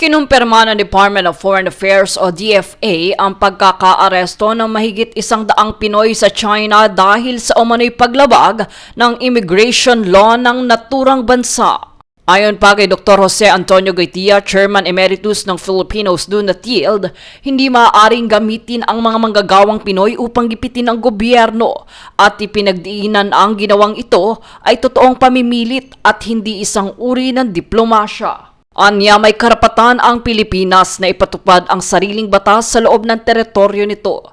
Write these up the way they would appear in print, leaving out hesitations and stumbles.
Kinumpirma ng Department of Foreign Affairs o DFA ang pagkakaaresto ng mahigit 100 Pinoy sa China dahil sa umano'y paglabag ng immigration law ng naturang bansa. Ayon pa kay Dr. Jose Antonio Goytia, Chairman Emeritus ng Filipinos do not yield, hindi maaaring gamitin ang mga manggagawang Pinoy upang gipitin ang gobyerno at ipinagdiinan ang ginawang ito ay totoong pamimilit at hindi isang uri ng diplomasya. Anya, may karapatan ang Pilipinas na ipatupad ang sariling batas sa loob ng teritoryo nito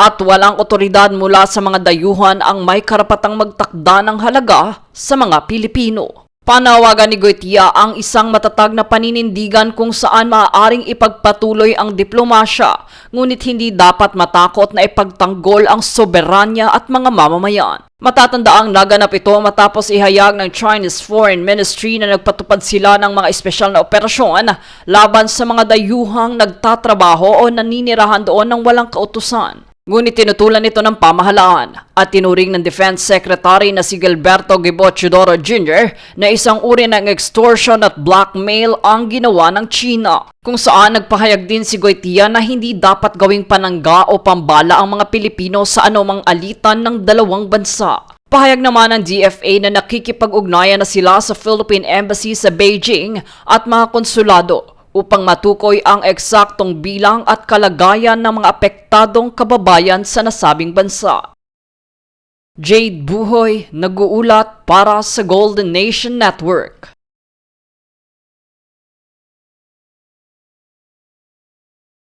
at walang otoridad mula sa mga dayuhan ang may karapatang magtakda ng halaga sa mga Pilipino. Panawagan ni Goytia ang isang matatag na paninindigan kung saan maaaring ipagpatuloy ang diplomasya, ngunit hindi dapat matakot na ipagtanggol ang soberanya at mga mamamayan. Matatandaang naganap ito matapos ihayag ng Chinese Foreign Ministry na nagpatupad sila ng mga espesyal na operasyon laban sa mga dayuhang nagtatrabaho o naninirahan doon ng walang kautusan. Ngunit tinutulan ito ng pamahalaan at tinuring ng Defense Secretary na si Gilberto Gibo Chidoro Jr. na isang uri ng extortion at blackmail ang ginawa ng China, kung saan nagpahayag din si Goytia na hindi dapat gawing panangga o pambala ang mga Pilipino sa anumang alitan ng dalawang bansa. Pahayag naman ng DFA na nakikipag-ugnayan na sila sa Philippine Embassy sa Beijing at mga konsulado upang matukoy ang eksaktong bilang at kalagayan ng mga apektadong kababayan sa nasabing bansa. Jade Buhoy, nag-uulat para sa Golden Nation Network.